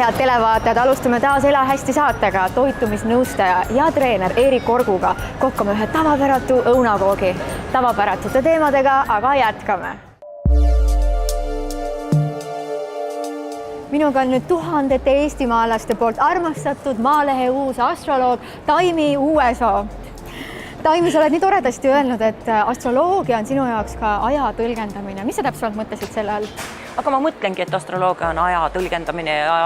head televaatajad, alustame taas Ela hästi saatega. Toitumisnõustaja ja treener Eerik Orguga kokkame ühe tavapäratu õunakoogi. Tavapäratute teemadega, aga jätkame. Minuga on nüüd tuhandete eestimaalaste poolt armastatud Maalehe uus astroloog Taimi Uuesoo. Taimi, sa oled nii toredasti öelnud, et astroloogia on sinu jaoks ka aja tõlgendamine. Mis sa täpselt mõtlesid selle all? Aga ma mõtlengi, et astroloogia on aja tõlgendamine ja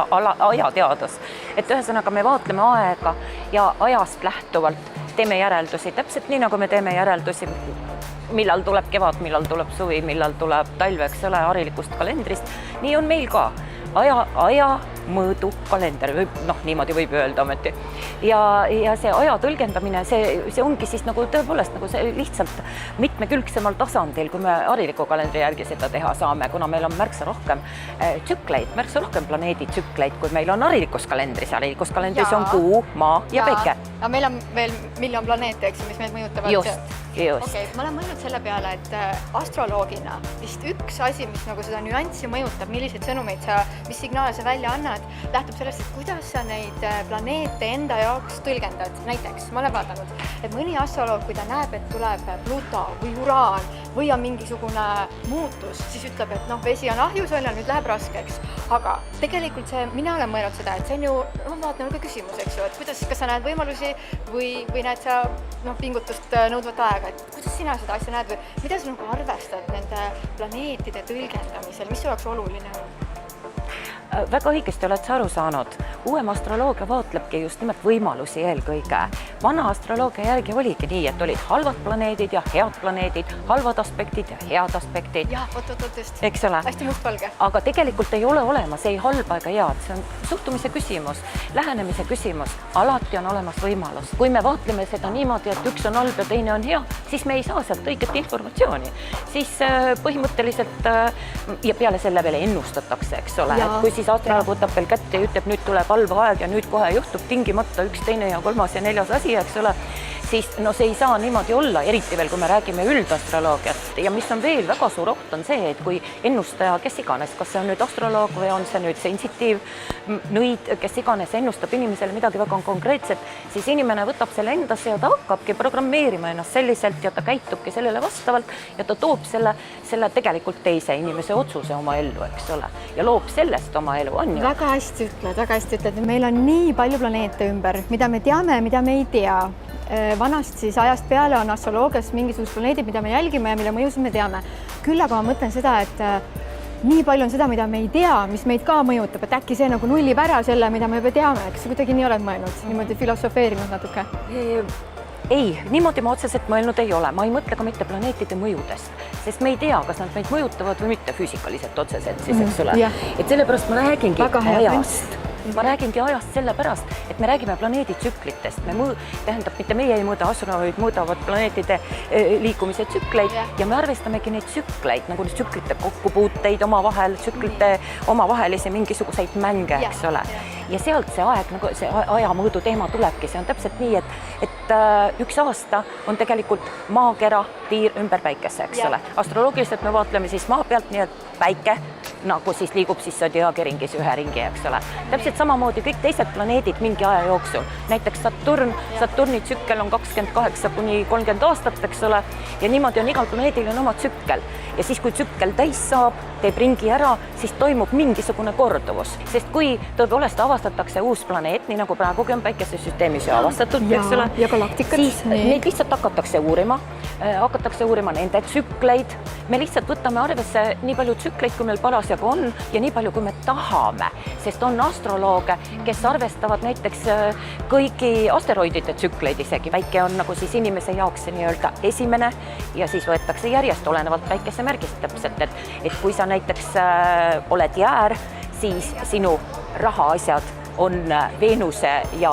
ajateadus. Et ühesõnaga me vaatleme aega ja ajast lähtuvalt teeme järeldusi. Täpselt nii, nagu me teeme järeldusi, millal tuleb kevad, millal tuleb suvi, millal tuleb talv, eks ole, harilikust kalendrist. Nii on meil ka. Aja mõõdu kalender, niimoodi võib öelda ometi. Ja see aja tõlgendamine, see ongi siis nagu tõepoolest nagu see lihtsalt mitmekülgsemal tasandil, kui me hariliku kalendri järgi seda teha saame, kuna meil on märksa rohkem tsükleid, märksa rohkem planeeditsükleid, kui meil on harilikus kalendris. Harilikus kalendris on kuu, maa ja päike. Ja meil on veel miljon planeete, eks, mis meid mõjutavad. Just. Okay, ma olen mõelnud selle peale, et astroloogina vist üks asi, mis nagu seda nüanssi mõjutab, milliseid sõnumeid mis signaale sa välja annad, lähtub sellest, et kuidas sa neid planeete enda jaoks tõlgendad. Näiteks ma olen vaadanud, et mõni astroloog, kui ta näeb, et tuleb Pluto või Uraan või on mingisugune muutus, siis ütleb, et vesi on ahjus, nüüd läheb raskeks. Aga tegelikult mina olen mõelnud seda, et see on ju, ma vaatan ka küsimus, eks ju, et kuidas, kas sa näed võimalusi või näed sa pingutust nõudvat aega, et kuidas sina seda asja näed või mida sa nagu arvestad nende planeetide tõlgendamisel, mis oleks oluline? Väga õigesti oled sa aru saanud. Uuem astroloogia vaatlebki just nimelt võimalusi eelkõige. Vana astroloogia järgi oligi nii, et olid halvad planeedid ja head planeedid, halvad aspektid ja head aspektid. Jah, just. Eks ole? Hästi mustvalge. Aga tegelikult ei ole olemas, ei halba ega head. See on suhtumise küsimus, lähenemise küsimus. Alati on olemas võimalus. Kui me vaatleme seda niimoodi, et üks on halb ja teine on hea, siis me ei saa sealt õiget informatsiooni. Siis põhimõtteliselt ja peale selle veel ennustatakse, eks ole. Et kui siis astroloog võtab veel kätte ja ütleb, nüüd tuleb halb aeg ja nüüd kohe juhtub tingimata üks, teine ja kolmas ja neljas asi, eks ole, siis see ei saa niimoodi olla, eriti veel, kui me räägime üldastroloogiast. Ja mis on veel väga suur oht on see, et kui ennustaja, kes iganes, kas see on nüüd astroloog või on see nüüd sensitiiv, nõid, kes iganes ennustab inimesele midagi väga konkreetset, siis inimene võtab selle endasse ja ta hakkabki programmeerima ennast selliselt ja ta käitubki sellele vastavalt ja ta toob selle tegelikult teise inimese otsuse oma ellu, eks ole, ja loob sellest oma elu, on ju? Väga hästi ütled. Meil on nii palju planeete ümber, mida me teame, mida me ei tea. Vanast siis ajast peale on astroloogias mingisugused planeedid, mida me jälgime ja mille mõjusid me teame. Küll aga ma mõtlen seda, et nii palju on seda, mida me ei tea, mis meid ka mõjutab, et äkki see nagu nullib ära selle, mida me juba teame. Kas sa kuidagi nii oled mõelnud, niimoodi filosofeerinud natuke? Ei, niimoodi ma otseselt mõelnud ei ole. Ma ei mõtle ka mitte planeetide mõjudest, sest me ei tea, kas nad meid mõjutavad või mitte füüsikaliselt otseselt, siis eks ole. Et sellepärast ma räägingi ajast. Ma räägingi ajast sellepärast, et me räägime planeeditsüklitest. Tähendab, mitte meie ei mõõda, astronoomid mõõdavad planeetide liikumise tsükleid ja me arvestamegi neid tsükleid, nagu tsüklite kokkupuuteid omavahel, tsüklite omavahelisi mingisuguseid mänge, eks ole. Ja sealt see aeg, nagu see ajamõõdu teema tulebki, see on täpselt nii, et üks aasta on tegelikult maakera tiir ümber päikesse, eks ole. Astroloogiliselt me vaatleme siis maa pealt, nii et päike nagu siis liigub siis Zodiaagi ringis ühe ringi, eks ole. Täpselt samamoodi kõik teised planeedid mingi aja jooksul. Näiteks Saturni tsükkel on 28–30 aastat, eks ole, ja niimoodi on igal planeedil on oma tsükkel. Ja siis, kui tsükkel täis saab, teeb ringi ära, siis toimub mingisugune korduvus. Sest kui tõepoolest avastatakse uus planeet, nii nagu praegugi on päikesesüsteemis ju avastatud, eks ole, siis neid lihtsalt hakatakse uurima nende tsükleid. Me lihtsalt võtame arvesse nii palju tsükleid, kui meil parasjagu on ja nii palju, kui me tahame, sest on astrolooge, kes arvestavad näiteks kõigi asteroidide tsükleid isegi. Päike on nagu siis inimese jaoks see nii-öelda esimene ja siis võetakse järjest olenevalt päikesemärgist täpselt, et kui sa näiteks oled jäär, siis sinu rahaasjad on Veenuse ja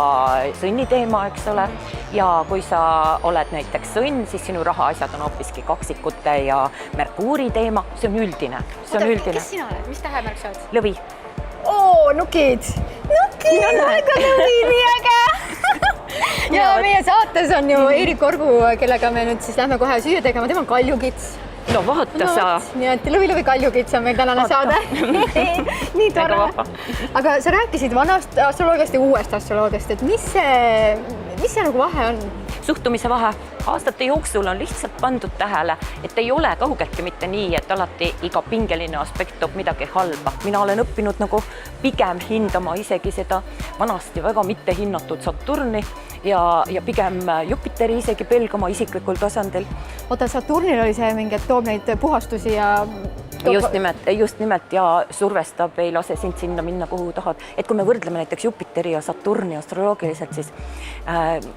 sõnni teema, eks ole, ja kui sa oled näiteks sõnn, siis sinu rahaasjad on hoopiski kaksikute ja Merkuuri teema, see on üldine. Kes sina oled? Mis tähemärk sa oled? Lõvi. Nukid, väga lõvi, nii äge! Ja meie saates on ju Eerik Orgu, kellega me nüüd siis lähme kohe süüa tegema, tema on kaljukits. no vaata sa. Nii et Lõvi Kaljukits on meil tänane saade. Nii tore. Aga sa rääkisid vanast astroloogiast ja uuest astroloogiast, et mis see nagu vahe on? Suhtumise vahe. Aastate jooksul on lihtsalt pandud tähele, et ei ole kaugeltki mitte nii, et alati iga pingeline aspekt toob midagi halba. Mina olen õppinud nagu pigem hindama isegi seda vanasti väga mitte hinnatud Saturni ja pigem Jupiteri isegi pelgama isiklikul tasandil. Oota, Saturnil oli see mingi, et toob neid puhastusi ja... Just nimelt ja survestab, ei lase sind sinna minna, kuhu tahad. Et kui me võrdleme näiteks Jupiteri ja Saturni astroloogiliselt, siis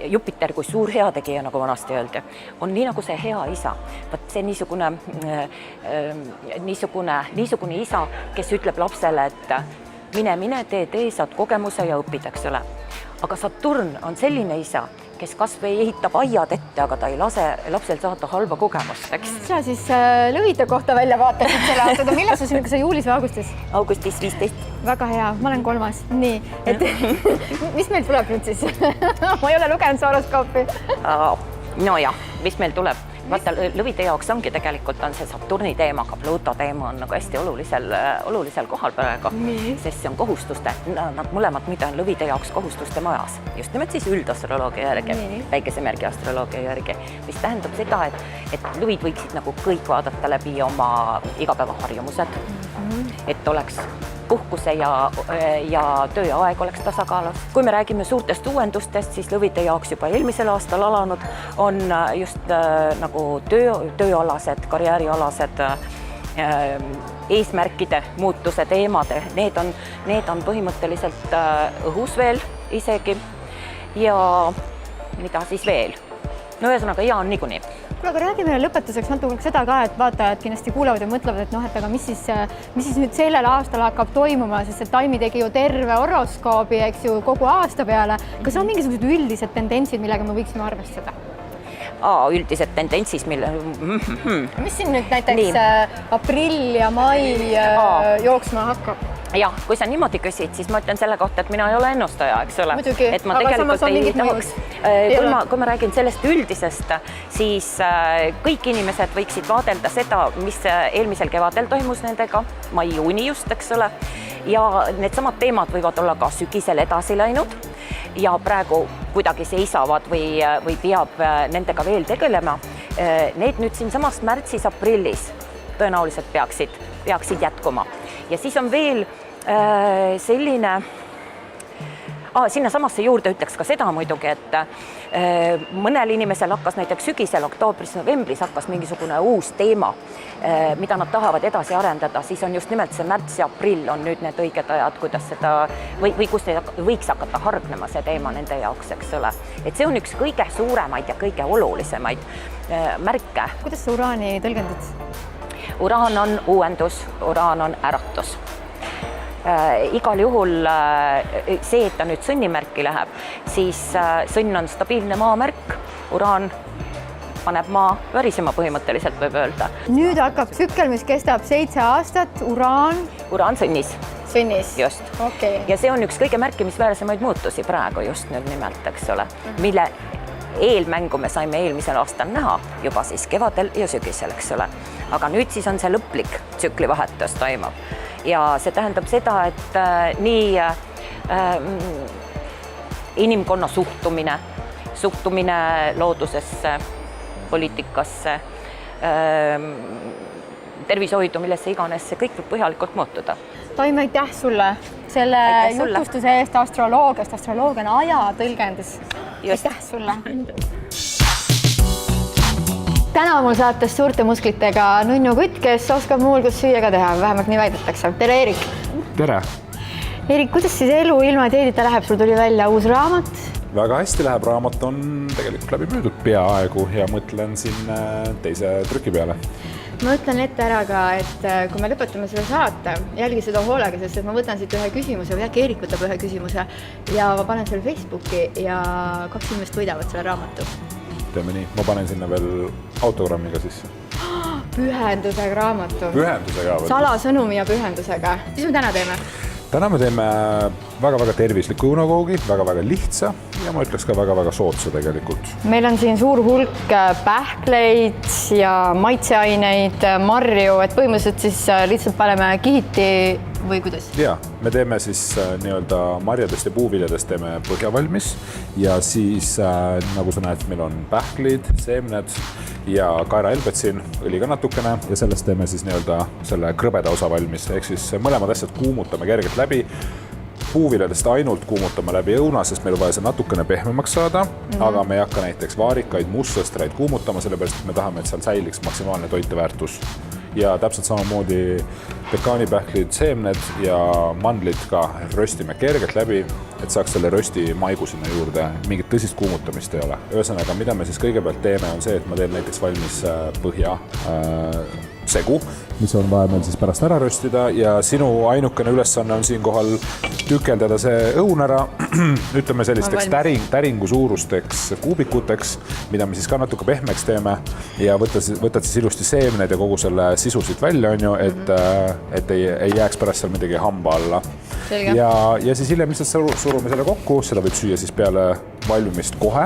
Jupiter kui suur heategija, nagu vanasti öeldi, on nii nagu see hea isa. Vaat see niisugune isa, kes ütleb lapsele, et mine, tee, saad kogemuse ja õpid, eks ole. Aga Saturn on selline isa, kes kasvõi ehitab aiad ette, aga ta ei lase lapsel saada halba kogemust, eks. Sa siis Lõvide kohta välja vaatasid selle aastada. Millal sa siin, kas sa juulis või augustis? Augustis 15. Väga hea, ma olen 3. Nii, et mis meil tuleb nüüd siis? Ma ei ole lugenud su horoskoopi. No jah, mis meil tuleb? Vaata, Lõvide jaoks ongi tegelikult on see Saturni teema, aga Pluto teema on nagu hästi olulisel kohal praegu, sest see on kohustuste, nad mõlemad, mida on Lõvide jaoks kohustuste majas, just nimelt siis üldastroloogia järgi, päikesemergi astroloogia järgi, mis tähendab seda, et Lõvid võiksid nagu kõik vaadata läbi oma igapäevaharjumused, et oleks puhkuse ja tööaeg oleks tasakaalus. Kui me räägime suurtest uuendustest, siis Lõvide jaoks juba eelmisel aastal alanud on just nagu tööalased, karjäärialased eesmärkide muutuse teemad. Need on põhimõtteliselt õhus veel isegi ja mida siis veel? No ühesõnaga, ja on niikuinii. Aga räägime lõpetuseks natuke seda ka, et vaatajad kindlasti kuulevad ja mõtlevad, et aga mis siis nüüd sellel aastal hakkab toimuma, sest see Taimi tegi ju terve horoskoobi, eks ju, kogu aasta peale. Kas on mingisugused üldised tendentsid, millega me võiksime arvestada? Üldised tendentsis, Mis siin nüüd näiteks aprill ja mai jooksma hakkab? Jah, kui sa niimoodi küsid, siis ma ütlen selle kohta, et mina ei ole ennustaja, eks ole. Muidugi, et ma tegelikult ei tahaks. Kui ma räägin sellest üldisest, siis kõik inimesed võiksid vaadelda seda, mis eelmisel kevadel toimus nendega, mai-juuni just, eks ole. Ja needsamad teemad võivad olla ka sügisel edasi läinud ja praegu kuidagi seisavad või peab nendega veel tegelema. Need nüüd siinsamast märtsis-aprillis tõenäoliselt peaksid jätkuma. Ja siis on veel selline, sinna samasse juurde ütleks ka seda muidugi, et mõnel inimesel hakkas näiteks sügisel, oktoobris, novembris hakkas mingisugune uus teema, mida nad tahavad edasi arendada, siis on just nimelt see märts ja aprill on nüüd need õiged ajad, kuidas seda või kus võiks hakata hargnema see teema nende jaoks, eks ole. Et see on üks kõige suuremaid ja kõige olulisemaid märke. Kuidas sa Uraani tõlgendad? Uraan on uuendus, Uraan on äratus. Igal juhul see, et ta nüüd sõnnimärki läheb, siis sõnn on stabiilne maamärk, Uraan paneb maa värisema põhimõtteliselt, võib öelda. Nüüd hakkab tsükkel, mis kestab 7 aastat, Uraan sõnnis. Sõnnis? Just. Okay. Ja see on üks kõige märkimisväärsemaid muutusi praegu just nüüd nimelt, eks ole, mille eelmängu me saime eelmisel aastal näha juba siis kevadel ja sügisel, eks ole. Aga nüüd siis on see lõplik tsüklivahetus toimub. Ja see tähendab seda, et nii inimkonna suhtumine loodusesse, poliitikasse, tervishoidu, millesse iganes, see kõik võib põhjalikult muutuda. Taimi, aitäh sulle selle jutustuse eest astroloogiast. Astroloogia on ajatõlgendus. Aitäh sulle. Täna mul saates suurte musklitega Nunnu Kutt, kes oskab muuhulgas süüa ka teha, vähemalt nii väidetakse. Tere, Erik! Tere! Erik, kuidas siis elu ilma teedita läheb? Sul tuli välja uus raamat? Väga hästi läheb, raamat on tegelikult läbi müüdud peaaegu ja mõtlen siin teise trüki peale. Ma ütlen ette ära ka, et kui me lõpetame selle saate, jälgi seda hoolega, sest ma võtan siit ühe küsimuse või äkki Erik võtab ühe küsimuse ja ma panen selle Facebooki ja 2 inimest võidavad selle raamatu. Teeme nii, ma panen sinna veel autogrammiga sisse. Pühendusega raamatu. Pühendusega veel. Salasõnumi ja pühendusega. Mis me täna teeme? Täna me teeme väga-väga tervisliku unokoogi, väga-väga lihtsa ja ma ütleks ka väga-väga soodsa tegelikult. Meil on siin suur hulk pähkleid ja maitseaineid, marju, et põhimõtteliselt siis lihtsalt paneme kihiti või kuidas? Ja, me teeme siis nii-öelda marjadest ja puuviljadest teeme põhja valmis ja siis nagu sa näed, meil on pähklid, seemned ja kaerahelbed siin, õli ka natukene ja sellest teeme siis nii-öelda selle krõbeda osa valmis, ehk siis mõlemad asjad kuumutame kergelt läbi. Puuviljadest ainult kuumutame läbi õuna, sest meil on vaja see natukene pehmemaks saada, aga me ei hakka näiteks vaarikaid, mustsõstraid kuumutama, sellepärast et me tahame, et seal säiliks maksimaalne toiteväärtus. Ja täpselt samamoodi pekaanipähklid, seemned ja mandlid ka röstime kergelt läbi, et saaks selle rösti maigu sinna juurde. Mingit tõsist kuumutamist ei ole. Ühesõnaga, mida me siis kõigepealt teeme, on see, et ma teen näiteks valmis põhja segu, mis on vaja meil siis pärast ära röstida ja sinu ainukene ülesanne on siinkohal tükeldada see õun ära, ütleme sellisteks täringu suurusteks kuubikuteks, mida me siis ka natuke pehmeks teeme ja võtad siis ilusti seemned ja kogu selle sisu siit välja, on ju, et ei jääks pärast seal midagi hamba alla. Ja siis hiljem lihtsalt surume selle kokku, seda võib süüa siis peale valmimist kohe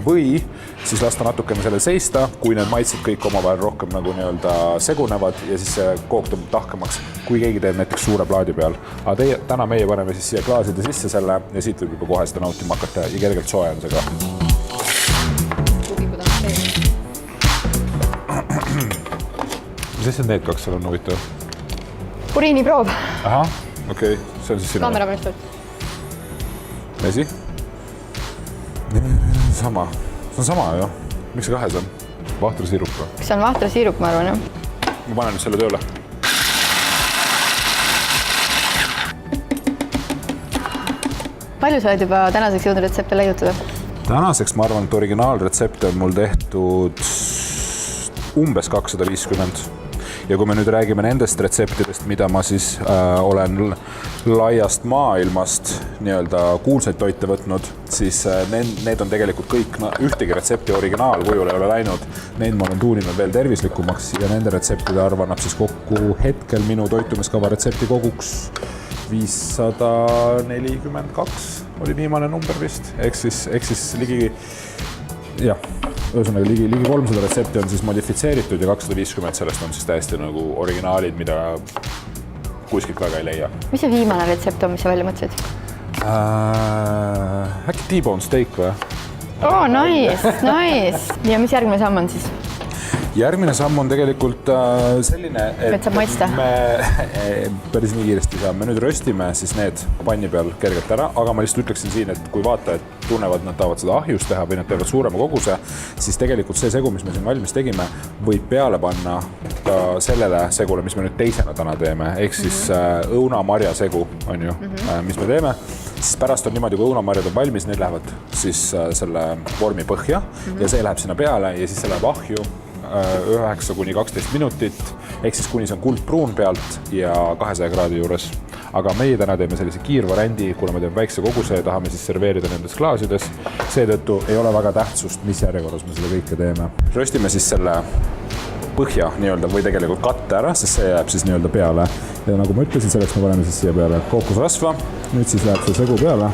või siis lasta natukene sellel seista, kui need maitsed kõik omavahel rohkem nagu nii-öelda segunevad ja siis see kook tõmbab tahkemaks, kui keegi teeb näiteks suure plaadi peal. Aga täna meie paneme siis siia klaaside sisse selle ja siit võib juba kohe seda nautima hakata ja kergelt soe on see ka. Mis asjad need kaks seal on huvitav? Puriiniproov. Aha, okei, see on siis sinu. Kaamera pärast poolt. Mesi? Sama. See on sama, ju. Miks see kahes on? Vahtrasiirup või? See on vahtrasiirup, ma arvan, jah. Ma panen nüüd selle tööle. Palju sa oled juba tänaseks jõudnud retsepte leiutada? Tänaseks ma arvan, et originaalretsepte on mul tehtud umbes 250. Ja kui me nüüd räägime nendest retseptidest, mida ma siis olen laiast maailmast nii-öelda kuulsaid toite võtnud, siis need on tegelikult kõik, ühtegi retsepti originaalkujul ei ole läinud. Need ma olen tuuninud veel tervislikumaks ja nende retseptide arv annab siis kokku hetkel minu toitumiskava retsepti koguks 542 oli viimane number vist, ehk siis ligi, jah, ühesõnaga ligi 300 retsepti on siis modifitseeritud ja 250 sellest on siis täiesti nagu originaalid, mida kuskilt väga ei leia. Mis see viimane retsept on, mis sa välja mõtlesid? Äkki T-bone steak või? Oh, nice. Ja mis järgmine samm on siis? Järgmine samm on tegelikult selline, et me päris nii kiiresti ei saa. Me nüüd röstime siis need panni peal kergelt ära, aga ma lihtsalt ütleksin siin, et kui vaatajad tunnevad, nad tahavad seda ahjus teha või nad teevad suurema koguse, siis tegelikult see segu, mis me siin valmis tegime, võib peale panna ka sellele segule, mis me nüüd teisena täna teeme, ehk siis õunamarja segu on ju, mis me teeme. Siis pärast on niimoodi, kui õunamarjad on valmis, need lähevad siis selle vormi põhja ja see läheb sinna peale ja siis see läheb ahju 9–12 minutit, ehk siis kuni see on kuldpruun pealt ja 200 kraadi juures. Aga meie täna teeme sellise kiirvariandi, kuna me teeme väikse koguse ja tahame siis serveerida nendes klaasides. Seetõttu ei ole väga tähtsust, mis järjekorras me seda kõike teeme. Röstime siis selle põhja nii-öelda või tegelikult katte ära, sest see jääb siis nii-öelda peale. Ja nagu ma ütlesin, selleks me paneme siis siia peale kookosrasva. Nüüd siis läheb see segu peale.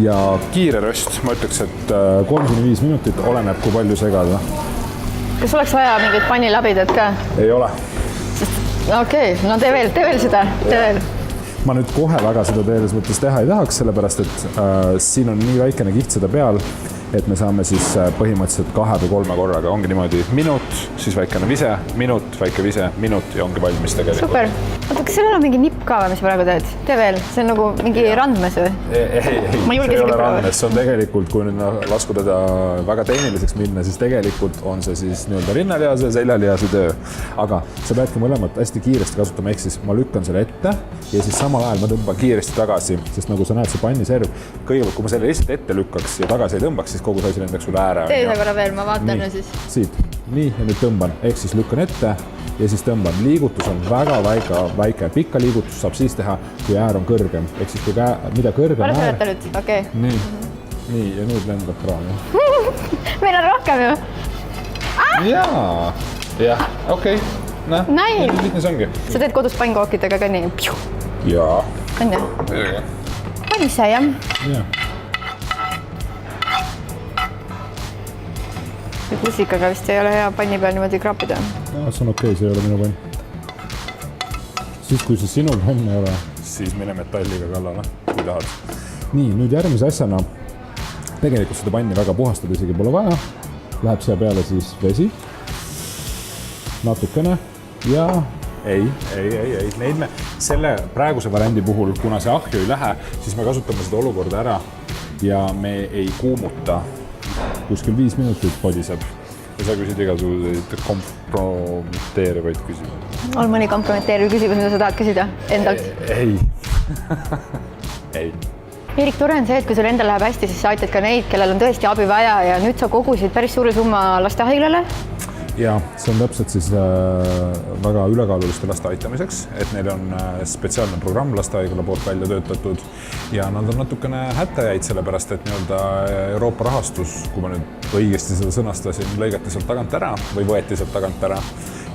Ja kiire röst, ma ütleks, et 3–5 minutit oleneb, kui palju segada. Kas oleks vaja mingit pannilabidat ka? Ei ole. Okei, no tee veel seda, tee veel. Ma nüüd kohe väga seda teedes mõttes teha ei tahaks, sellepärast, et siin on nii väikene kiht seda peal, et me saame siis põhimõtteliselt 2 või 3 korraga. Ongi niimoodi minut, siis väikene vise, minut, väike vise, minut ja ongi valmis tegelikult. Super. Oota, kas seal on mingi nipp ka, mis praegu teed? Tee veel. See on nagu mingi randmes või? Ei, see ei ole randmes. See on tegelikult, kui nüüd lasku teda väga tehniliseks minna, siis tegelikult on see siis nii-öelda rinnalihase ja seljalihase töö. Aga sa peadki mõlemad hästi kiiresti kasutama, ehk siis ma lükkan selle ette ja siis samal ajal ma tõmban kiiresti tagasi, sest nagu sa näed, see panniserv, kõigepealt kui ma selle lihtsalt ette lükkaks ja tagasi ei tõmbaks, siis kogu see asi lendaks üle ääre. Tee ühe korra veel, ma vaatan siis. Siit, nii ja nüüd tõmban, ehk siis lükkan ette ja siis tõmban. Liigutus on väga väike. Pikka liigutus saab siis teha, kui äär on kõrgem. Ehk siis kui mida kõrgem äär... Palju sa nüüd? Okei. Nii, ja nüüd lendab kraami. Meil on rohkem ju. Jah, okei. Nice. Lihtne see ongi. Sa teed kodus pannkookidega ka nii? Jaa. On ju? Midagi. valmis sai, jah? Jah. Ja kusikaga vist ei ole hea panni peal niimoodi kraapida. No, see on okei, see ei ole minu pann. Siis, kui see sinu pann ei ole, siis mine metalliga kallale, kui tahad. Nii, nüüd järgmise asjana. Tegelikult seda panni väga puhastada isegi pole vaja. Läheb siia peale siis vesi. Natukene. Ja ei. Neid me selle praeguse variandi puhul, kuna see ahju ei lähe, siis me kasutame seda olukorda ära ja me ei kuumuta. Kuskil 5 minutit podiseb. Ja sa küsid igasuguseid kompromiteerivaid küsimusi. On mõni kompromiteeriv küsimus, mida sa tahad küsida endalt? Ei. Ei. Erik, tore on see, et kui sul endal läheb hästi, siis sa aitad ka neid, kellel on tõesti abi vaja ja nüüd sa kogusid päris suure summa lastehaiglale. Ja see on täpselt siis väga ülekaaluliste laste aitamiseks, et neil on spetsiaalne programm lastehaigla poolt välja töötatud ja nad on natukene hätta jäid sellepärast, et Euroopa rahastus, kui ma nüüd õigesti seda sõnastasin, lõigati sealt tagant ära või võeti sealt tagant ära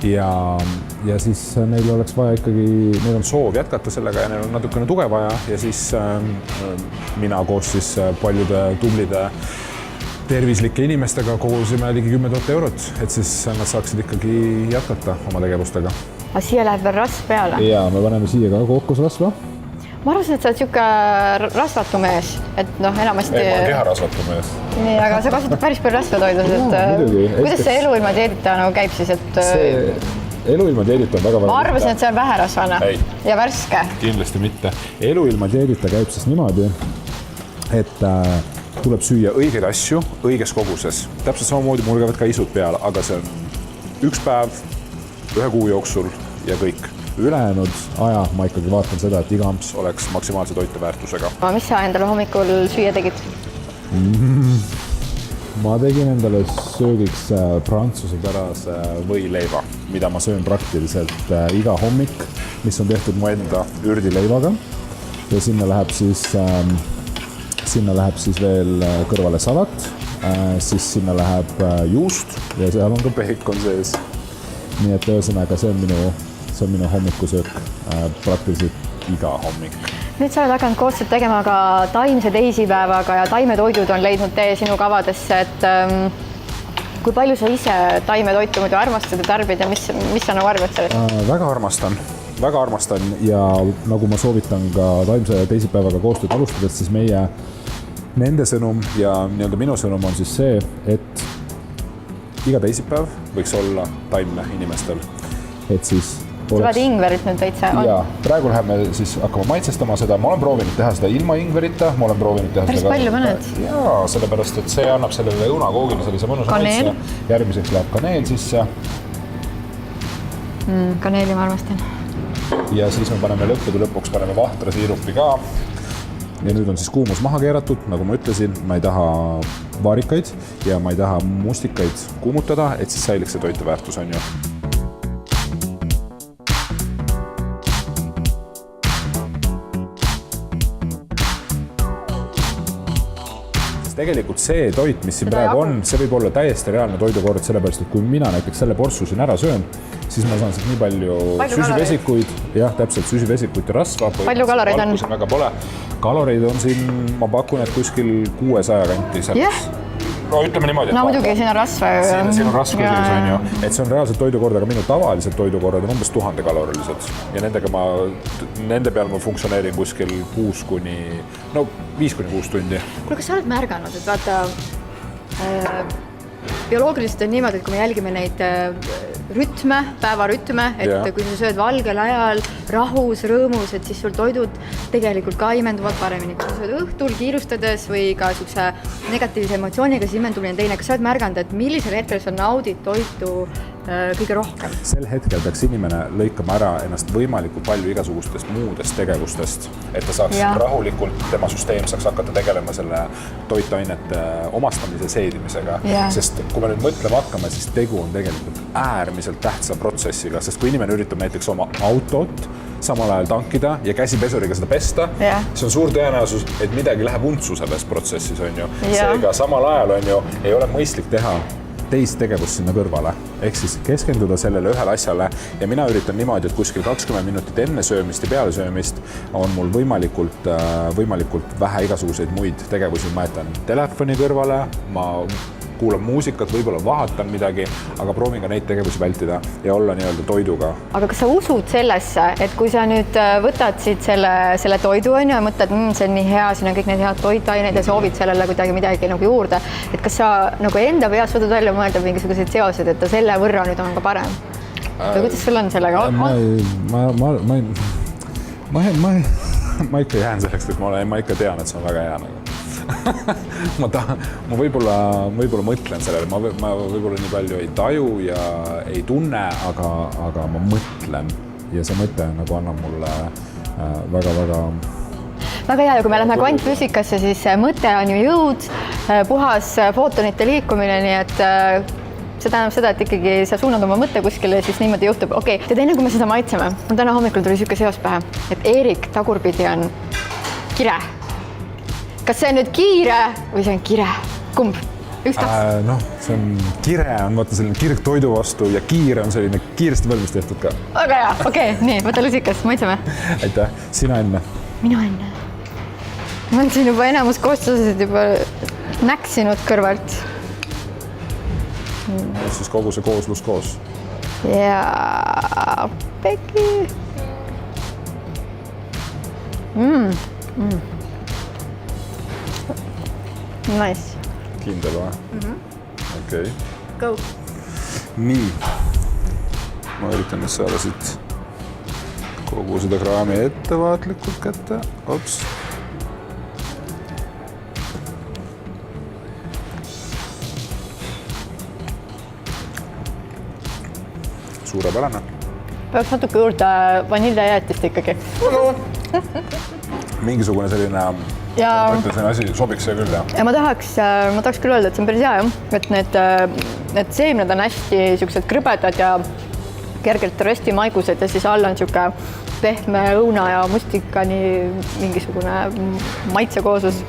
ja siis neil oleks vaja ikkagi, neil on soov jätkata sellega ja neil on natukene tuge vaja ja siis mina koos siis paljude tublide tervislike inimestega kogusime ligi 10 000 eurot, et siis nad saaksid ikkagi jätkata oma tegevustega. Aga siia läheb veel rasv peale? Ja me paneme siia ka kookosrasva. Ma arvasin, et sa oled siuke rasvatu mees, et enamasti... Ei, ma olen keharasvatu mees. Nii, aga sa kasutad päris palju rasva toidus, et kuidas see eluilma dieedita käib siis, et... See eluilma dieedita on väga... Ma arvasin, et see on väherasvane ja värske. Kindlasti mitte. Eluilma dieedita käib siis niimoodi, et tuleb süüa õigeid asju õiges koguses. Täpselt samamoodi mul käivad ka isud peale, aga see on 1 päev, 1 kuu jooksul ja kõik. Ülejäänud aja ma ikkagi vaatan seda, et iga amps oleks maksimaalse toiteväärtusega. Mis sa endale hommikul süüa tegid? Ma tegin endale söögiks prantsusepärase võileiva, mida ma söön praktiliselt iga hommik, mis on tehtud mu enda ürdileivaga ja sinna läheb siis veel kõrvale salat, siis sinna läheb juust ja seal on ka peikon sees. Nii et ühesõnaga see on minu hommikusöök praktiliselt iga hommik. Nüüd sa oled hakanud koostööd tegema ka taimse teisipäevaga ja taimetoidud on leidnud tee sinu kavadesse, et kui palju sa ise taimetoitu muidu armastad ja tarbid ja mis sa nagu arvad sellest? Väga armastan ja nagu ma soovitan ka taimse teisipäevaga koostööd alustades, siis nende sõnum ja minu sõnum on siis see, et iga teisipäev võiks olla taimne inimestel. Et siis sa oled ingverit nüüd täitsa? Jaa, praegu läheme siis hakkama maitsestama seda. Ma olen proovinud teha seda ilma ingverita, ma olen proovinud teha päris seda palju mõned? Jaa, sellepärast, et see annab sellele õunakoogile sellise mõnusa maitse. Järgmiseks läheb kaneel sisse. Kaneeli ma armastan. Ja siis me paneme lõpuks paneme vahtra siirupi ka. Ja nüüd on siis kuumus maha keeratud, nagu ma ütlesin, ma ei taha vaarikaid ja ma ei taha mustikaid kuumutada, et siis säiliks see toiteväärtus on ju. Tegelikult see toit, mis siin praegu on, see võib olla täiesti reaalne toidukord, sellepärast, et kui mina näiteks selle portsu siin ära söön, siis ma saan siit nii palju süsivesikuid, jah, täpselt süsivesikuid ja rasva. Palju kaloreid on? Väga pole. Kaloreid on siin, ma pakun, et kuskil 600 kanti selles. No ütleme niimoodi. No muidugi, siin on rasva. Siin on rasva sees, on ju. Et see on reaalselt toidukord, aga minu tavalised toidukorrad on umbes 1000 kalorilised. Ja nende peal ma funktsioneerin kuskil 5 kuni 6 tundi. Kuule, kas sa oled märganud, et vaata, bioloogiliselt on niimoodi, et kui me jälgime neid rütme, päevarütme, et kui sa sööd valgel ajal, rahus, rõõmus, et siis sul toidud tegelikult ka imenduvad paremini. Kui sa sööd õhtul kiirustades või ka niisuguse negatiivse emotsiooniga, siis imendumine on teine. Kas sa oled märganud, et millisel hetkel sa naudid toitu kõige rohkem? Sel hetkel peaks inimene lõikama ära ennast võimalikult palju igasugustest muudest tegevustest, et ta saaks rahulikult, tema süsteem saaks hakata tegelema selle toitainete omastamise seedimisega. Sest kui me nüüd mõtlema hakkame, siis tegu on tegelikult äärmiselt tähtsa protsessiga, sest kui inimene üritab näiteks oma autot samal ajal tankida ja käsipesuriga seda pesta, siis on suur tõenäosus, et midagi läheb untsu selles protsessis, on ju. Seega samal ajal on ju, ei ole mõistlik teha teist tegevust sinna kõrvale. Ehk siis keskenduda sellele ühele asjale ja mina üritan niimoodi, et kuskil 20 minutit enne söömist ja peale söömist on mul võimalikult vähe igasuguseid muid tegevusi. Ma jätan telefoni kõrvale, ma kuulan muusikat, võib-olla vaatan midagi, aga proovin ka neid tegevusi vältida ja olla nii-öelda toiduga. Aga kas sa usud sellesse, et kui sa nüüd võtad siit selle toidu on ja mõtled, see on nii hea, siin on kõik need head toitained ja soovid sellele kuidagi midagi nagu juurde, et kas sa nagu enda peas suudad välja mõelda mingisugused seosed, et ta selle võrra nüüd on ka parem? Või kuidas sul on sellega? Ma ikka jään selleks, et ma ikka tean, et see on väga hea nagu. ma võib-olla mõtlen sellele, ma võib-olla nii palju ei taju ja ei tunne, aga ma mõtlen ja see mõte nagu annab mulle väga hea ja kui me lähme kvantfüüsikasse, siis mõte on ju jõud, puhas footonite liikumine, nii et see tähendab seda, et ikkagi sa suunad oma mõtte kuskile ja siis niimoodi juhtub. Okei, ja teine, kui me seda maitseme, mul täna hommikul tuli siuke seos pähe, et Eerik tagurpidi on kire. Kas see on nüüd kiire või see on kire? Kumb? Üks tahaks? Noh, see on kire, on vaata selline kirg toidu vastu ja kiire on selline kiiresti valmis tehtud ka. Aga hea, okei, nii, võta lusikas, maitseme. Aitäh, sina enne. Minu enne. Ma olen siin juba enamus koostused juba näksinud kõrvalt. Siis kogu see kooslus koos. Ja Peki. Nice. Kindel või? Okei. Go. Nii. Ma üritan nüüd saada siit kogu seda kraami ettevaatlikult kätte. Ops. Suurepärane. Peaks natuke juurde vaniljajäätist ikkagi. Mingisugune selline ma ütlen, see asi sobiks see küll, jah. Ja ma tahaks küll öelda, et see on päris hea, et need seemned on hästi siuksed krõbedad ja kergelt röstimaigused ja siis all on siuke pehme õuna ja mustikani mingisugune maitsekoosus.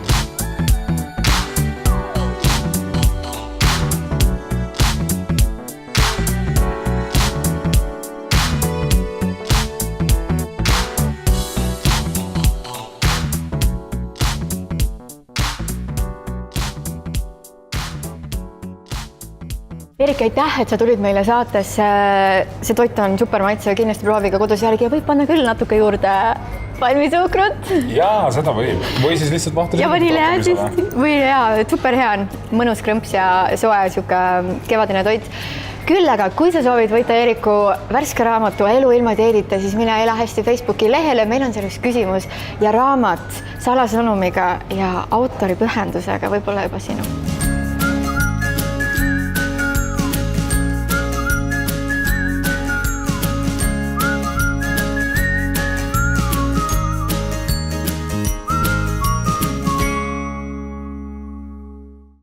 Eerik, aitäh, et sa tulid meile saatesse. See toit on super maitse, kindlasti prooviga kodus järgi ja võib panna küll natuke juurde palmisuhkrut. Jaa, seda võib. Või siis lihtsalt mahtuda. Ja vaniljäätist. Või jaa, super hea on. Mõnus krõmps ja soe siuke kevadine toit. Küll aga, kui sa soovid võita Eeriku värske raamatu Elu ilma dieedita, siis mine Ela hästi Facebooki lehele. Meil on selleks küsimus ja raamat salasõnumiga ja autori pühendusega võib-olla juba sinu.